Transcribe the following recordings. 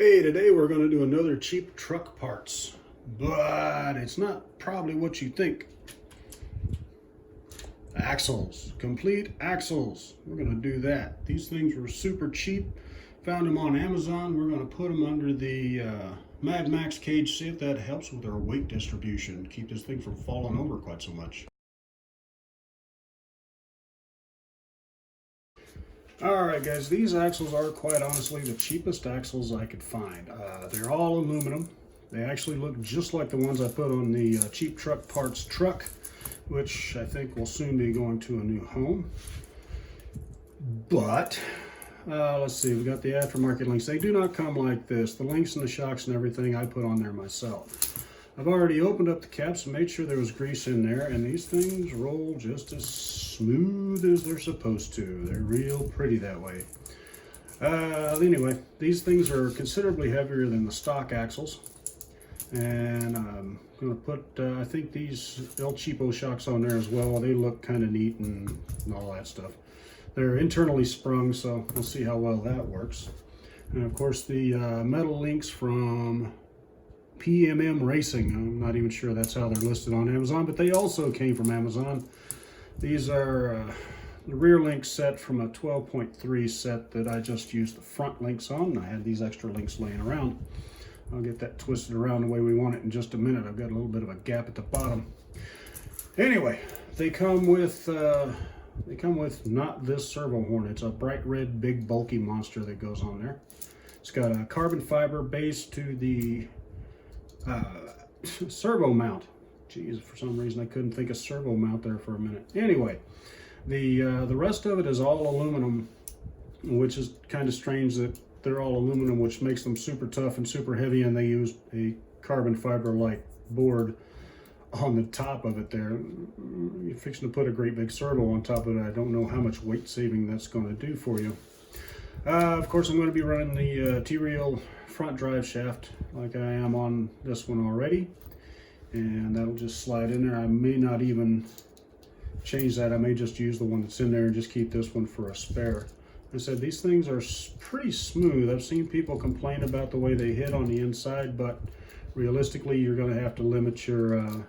Hey, today we're going to do another cheap truck parts, but it's not probably what you think. Axles, complete axles. We're going to do that. These things were super cheap. Found them on Amazon. We're going to put them under the Mad Max cage, see if that helps with our weight distribution. Keep this thing from falling over quite so much. Alright guys, these axles are quite honestly the cheapest axles I could find. They're all aluminum. They actually look just like the ones I put on the cheap truck parts truck, which I think will soon be going to a new home. But, let's see, we got the aftermarket links. They do not come like this. The links and the shocks and everything I put on there myself. I've already opened up the caps and made sure there was grease in there, and these things roll just as smooth as they're supposed to. They're real pretty that way. Anyway, these things are considerably heavier than the stock axles, and I'm going to put, I think these El Cheapo shocks on there as well. They look kind of neat and all that stuff. They're internally sprung, so we'll see how well that works. And of course the metal links from PMM Racing. I'm not even sure that's how they're listed on Amazon, but they also came from Amazon. These are the rear link set from a 12.3 set that I just used the front links on. I had these extra links laying around. I'll get that twisted around the way we want it in just a minute. I've got a little bit of a gap at the bottom. Anyway, they come with not this servo horn. It's a bright red, big, bulky monster that goes on there. It's got a carbon fiber base to the servo mount. Geez, for some reason I couldn't think of servo mount there for a minute. Anyway, the rest of it is all aluminum, which is kind of strange that they're all aluminum, which makes them super tough and super heavy, and they use a carbon fiber like board on the top of it there. You're fixing to put a great big servo on top of it. I don't know how much weight saving that's going to do for you. Of course, I'm going to be running the T-Reel front drive shaft like I am on this one already, and that'll just slide in there. I may not even change that. I may just use the one that's in there and just keep this one for a spare. I said these things are pretty smooth. I've seen people complain about the way they hit on the inside, but realistically you're going to have to limit your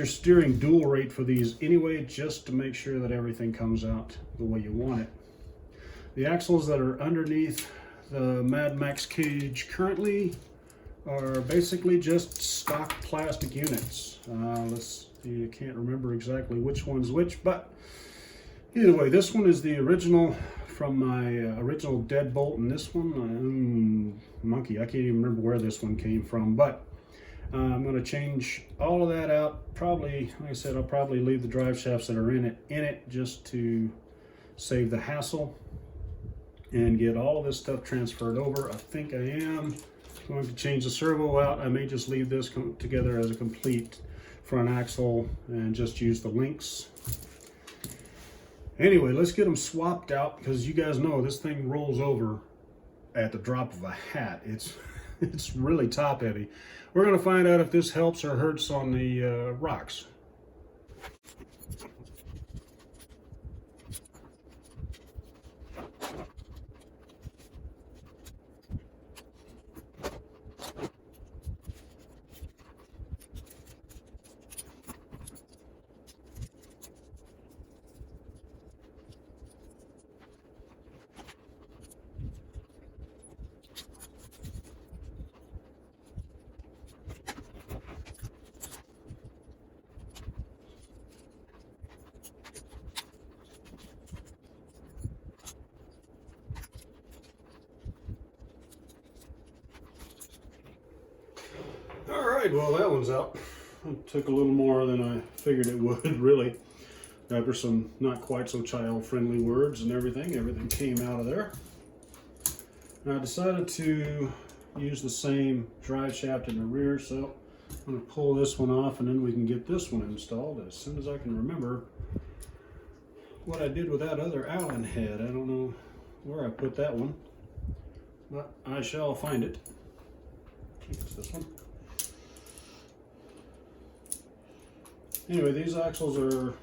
steering dual rate for these anyway, just to make sure that everything comes out the way you want it. The axles that are underneath the Mad Max cage currently are basically just stock plastic units. You can't remember exactly which one's which, but either way, this one is the original from my original deadbolt, and this one, monkey, I can't even remember where this one came from, but I'm going to change all of that out. Probably, like I said, I'll probably leave the drive shafts that are in it just to save the hassle and get all of this stuff transferred over. I think I am going to change the servo out. I may just leave this together as a complete front axle and just use the links. Anyway, let's get them swapped out, because you guys know this thing rolls over at the drop of a hat. It's really top heavy. We're going to find out if this helps or hurts on the rocks. All right, well, that one's out. It took a little more than I figured it would, really. After some not quite so child-friendly words and everything came out of there. And I decided to use the same drive shaft in the rear, so I'm going to pull this one off, and then we can get this one installed as soon as I can remember what I did with that other Allen head. I don't know where I put that one, but I shall find it. I think it's this one. Anyway, these axles are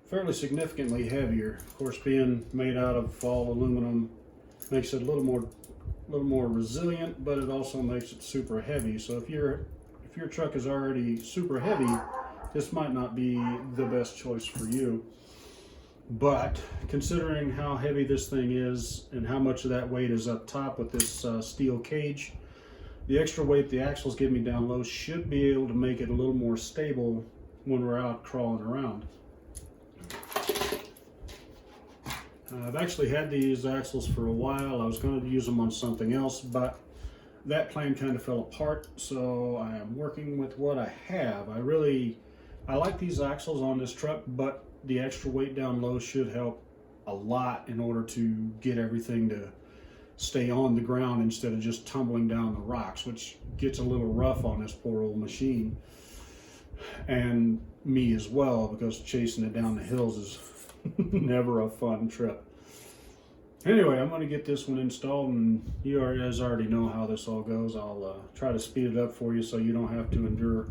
fairly significantly heavier. Of course, being made out of all aluminum makes it a little more a little more resilient, but it also makes it super heavy. So if your truck is already super heavy, this might not be the best choice for you. But considering how heavy this thing is and how much of that weight is up top with this steel cage, the extra weight the axles give me down low should be able to make it a little more stable when we're out crawling around. I've actually had these axles for a while. I was going to use them on something else, but that plan kind of fell apart, so I am working with what I have. I like these axles on this truck, but the extra weight down low should help a lot in order to get everything to stay on the ground instead of just tumbling down the rocks, which gets a little rough on this poor old machine. And me as well, because chasing it down the hills is never a fun trip. Anyway, I'm going to get this one installed, and you guys already know how this all goes. I'll try to speed it up for you so you don't have to endure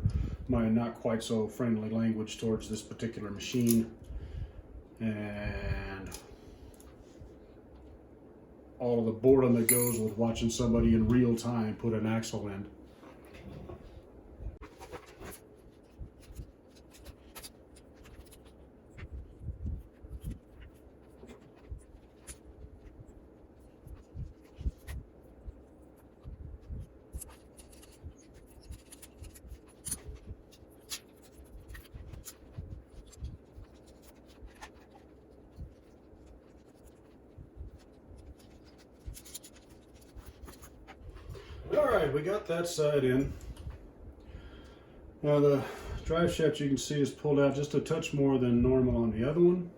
my not quite so friendly language towards this particular machine. And all of the boredom that goes with watching somebody in real time put an axle in. Alright, we got that side in. Now the drive shaft, you can see, is pulled out just a touch more than normal on the other one.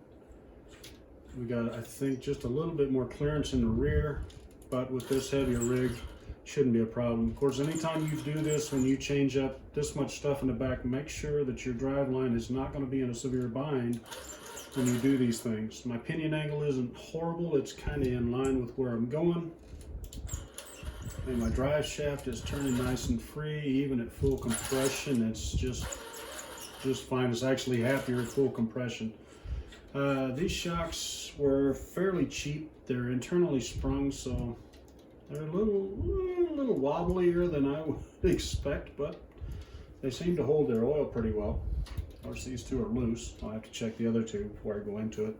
We got, I think, just a little bit more clearance in the rear, but with this heavier rig, shouldn't be a problem. Of course, anytime you do this, when you change up this much stuff in the back, make sure that your drive line is not going to be in a severe bind when you do these things. My pinion angle isn't horrible, it's kind of in line with where I'm going. And my drive shaft is turning nice and free, even at full compression. It's just fine. It's actually happier at full compression. These shocks were fairly cheap. They're internally sprung, so they're a little wobblier than I would expect, but they seem to hold their oil pretty well. Of course, these two are loose. I'll have to check the other two before I go into it.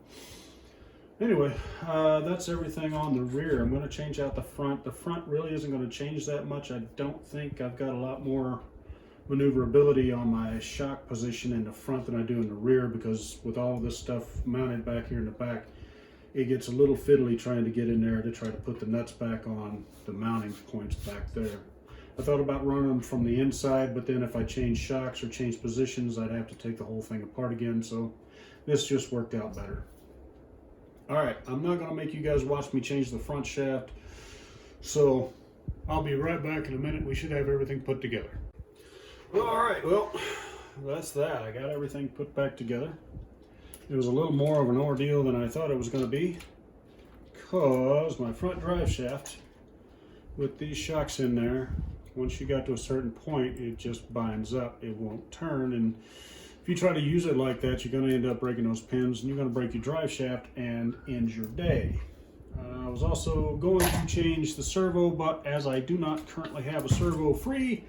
Anyway, that's everything on the rear. I'm going to change out the front. The front really isn't going to change that much. I don't think I've got a lot more maneuverability on my shock position in the front than I do in the rear, because with all of this stuff mounted back here in the back, it gets a little fiddly trying to get in there to try to put the nuts back on the mounting points back there. I thought about running them from the inside, but then if I change shocks or change positions, I'd have to take the whole thing apart again, so this just worked out better. Alright, I'm not going to make you guys watch me change the front shaft, so I'll be right back in a minute. We should have everything put together. Alright, well, that's that. I got everything put back together. It was a little more of an ordeal than I thought it was going to be, because my front drive shaft, with these shocks in there, once you got to a certain point, it just binds up. It won't turn, and if you try to use it like that, you're going to end up breaking those pins, and you're going to break your drive shaft and end your day. I was also going to change the servo, but as I do not currently have a servo free,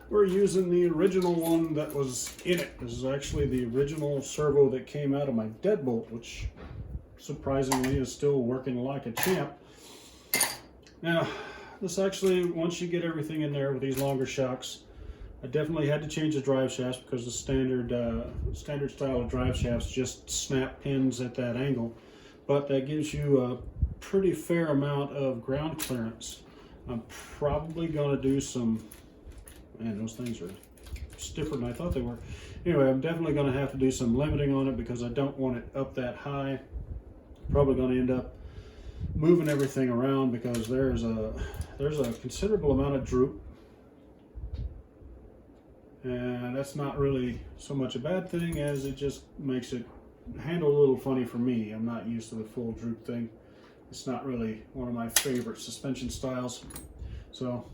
we're using the original one that was in it. This is actually the original servo that came out of my deadbolt, which surprisingly is still working like a champ. Now, this actually, once you get everything in there with these longer shocks, I definitely had to change the drive shafts, because the standard style of drive shafts just snap pins at that angle. But that gives you a pretty fair amount of ground clearance. I'm probably going to do some, man, those things are stiffer than I thought they were. Anyway, I'm definitely going to have to do some limiting on it, because I don't want it up that high. Probably going to end up moving everything around, because there's a considerable amount of droop. And that's not really so much a bad thing as it just makes it handle a little funny for me. I'm not used to the full droop thing. It's not really one of my favorite suspension styles. So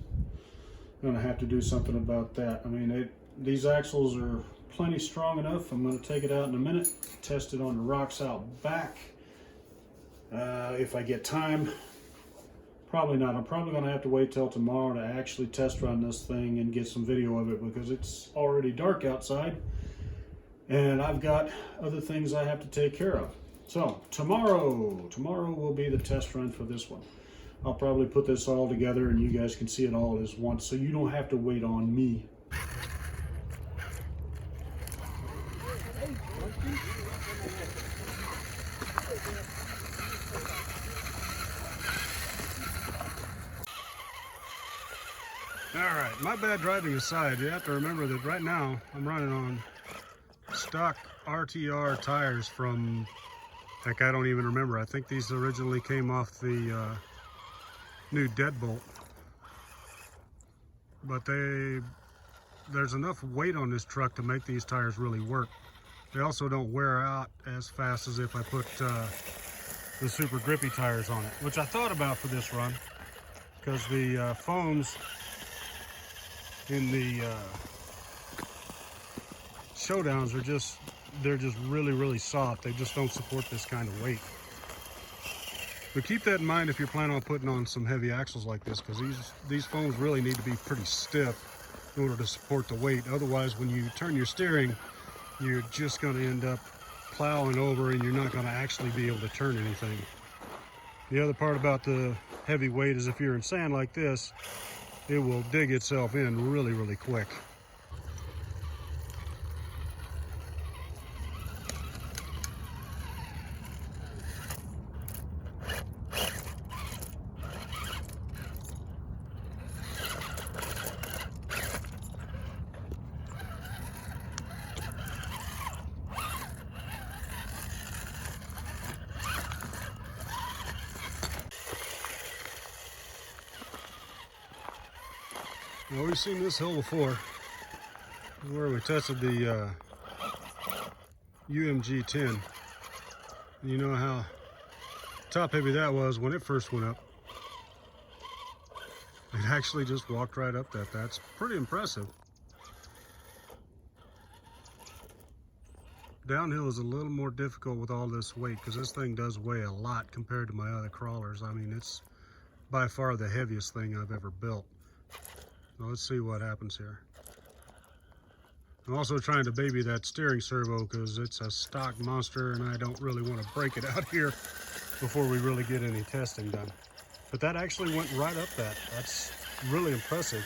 I'm going to have to do something about that. I mean, these axles are plenty strong enough. I'm going to take it out in a minute, test it on the rocks out back if I get time. Probably not. I'm probably going to have to wait till tomorrow to actually test run this thing and get some video of it, because it's already dark outside and I've got other things I have to take care of. So tomorrow will be the test run for this one. I'll probably put this all together and you guys can see it all as once, so you don't have to wait on me. Alright, my bad driving aside, you have to remember that right now I'm running on stock RTR tires from, heck, I don't even remember. I think these originally came off the new deadbolt. But there's enough weight on this truck to make these tires really work. They also don't wear out as fast as if I put the super grippy tires on it, which I thought about for this run, because the foams in the showdowns they're just really soft. They just don't support this kind of weight. But keep that in mind if you're planning on putting on some heavy axles like this, because these foams really need to be pretty stiff in order to support the weight. Otherwise, when you turn your steering, you're just going to end up plowing over and you're not going to actually be able to turn anything. The other part about the heavy weight is if you're in sand like this, it will dig itself in really quick. Well, we've seen this hill before, where we tested the UMG 10. You know how top heavy that was when it first went up. It actually just walked right up that. That's pretty impressive. Downhill is a little more difficult with all this weight, because this thing does weigh a lot compared to my other crawlers. I mean, it's by far the heaviest thing I've ever built. Now let's see what happens here. I'm also trying to baby that steering servo because it's a stock monster and I don't really want to break it out here before we really get any testing done. But that actually went right up that. That's really impressive.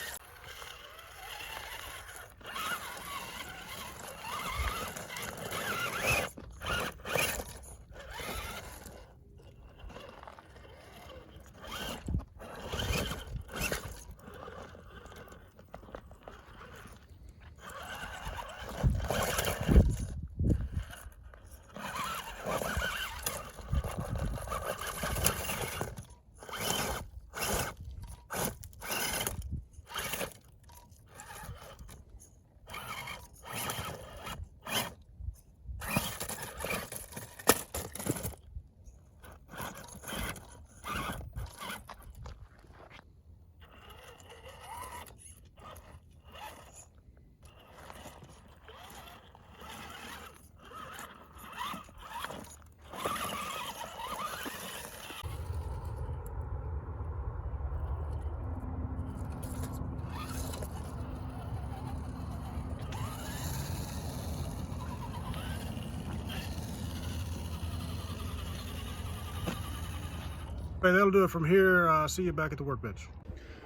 Okay, that'll do it from here. See you back at the workbench.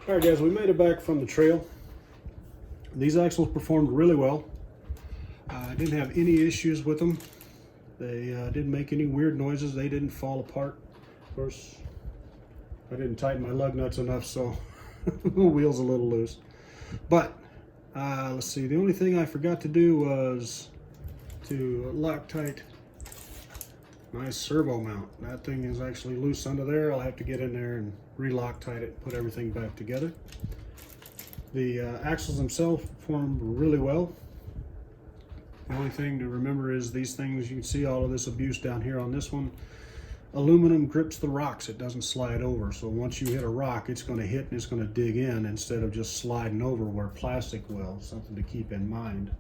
All right, guys, we made it back from the trail. These axles performed really well. I didn't have any issues with them. They didn't make any weird noises. They didn't fall apart. Of course, I didn't tighten my lug nuts enough, so the wheel's a little loose. But let's see, the only thing I forgot to do was to Loctite my servo mount. That thing is actually loose under there. I'll have to get in there and re-Loctite it, put everything back together. The axles themselves performed really well. The only thing to remember is these things, you can see all of this abuse down here on this one. Aluminum grips the rocks, it doesn't slide over. So once you hit a rock, it's going to hit and it's going to dig in instead of just sliding over where plastic will. Something to keep in mind.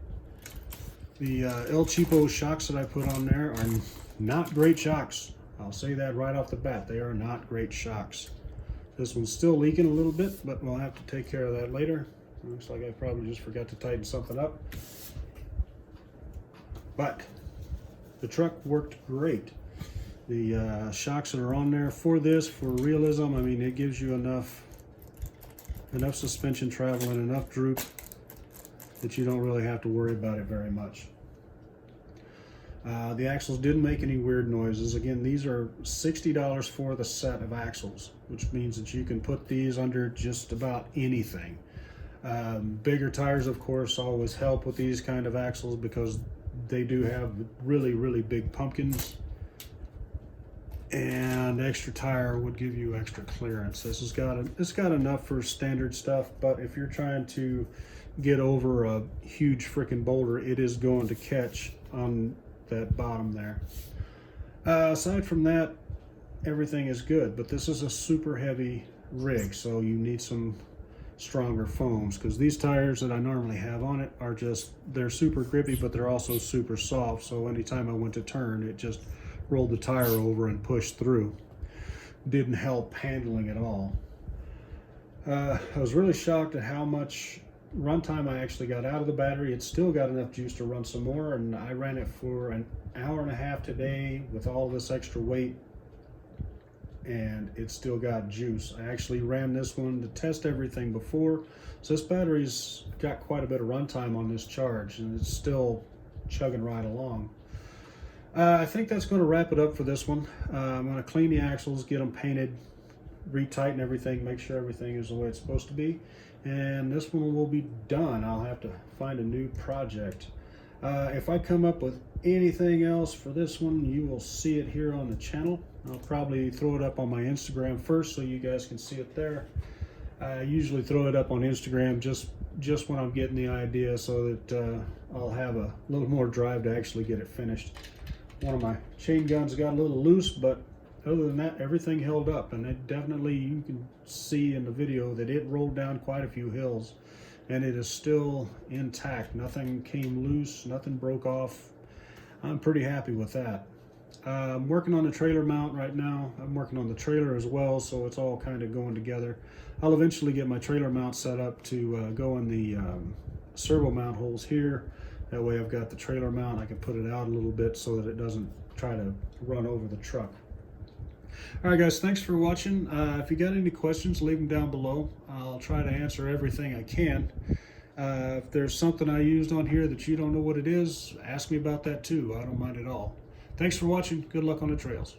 The El Cheapo shocks that I put on there are not great shocks. I'll say that right off the bat. They are not great shocks. This one's still leaking a little bit, but we'll have to take care of that later. Looks like I probably just forgot to tighten something up. But the truck worked great. The shocks that are on there for this, for realism, I mean, it gives you enough suspension travel and enough droop that you don't really have to worry about it very much. The axles didn't make any weird noises. Again, these are $60 for the set of axles, which means that you can put these under just about anything. Bigger tires, of course, always help with these kind of axles because they do have really, really big pumpkins. And extra tire would give you extra clearance. It's got enough for standard stuff, but if you're trying to get over a huge freaking boulder, it is going to catch on that bottom there. Aside from that, everything is good, but this is a super heavy rig, so you need some stronger foams, because these tires that I normally have on it are they're super grippy, but they're also super soft, so anytime I went to turn, it just rolled the tire over and pushed through. Didn't help handling at all. I was really shocked at how much runtime I actually got out of the battery. It's still got enough juice to run some more, and I ran it for an hour and a half today with all this extra weight, and it still got juice. I actually ran this one to test everything before, so this battery's got quite a bit of runtime on this charge, and it's still chugging right along. I think that's going to wrap it up for this one. I'm going to clean the axles, get them painted, retighten everything, make sure everything is the way it's supposed to be, and this one will be done. I'll have to find a new project. If I come up with anything else for this one, you will see it here on the channel. I'll probably throw it up on my Instagram first so you guys can see it there. I usually throw it up on Instagram just when I'm getting the idea, so that I'll have a little more drive to actually get it finished. One of my chain guns got a little loose, but other than that, everything held up, and it definitely, you can see in the video that it rolled down quite a few hills, and it is still intact. Nothing came loose, nothing broke off. I'm pretty happy with that. I'm working on the trailer mount right now. I'm working on the trailer as well, so it's all kind of going together. I'll eventually get my trailer mount set up to go in the servo mount holes here. That way I've got the trailer mount. I can put it out a little bit so that it doesn't try to run over the truck. All right, guys, thanks for watching. If you got any questions, leave them down below. I'll try to answer everything I can. If there's something I used on here that you don't know what it is, ask me about that too. I don't mind at all. Thanks for watching. Good luck on the trails.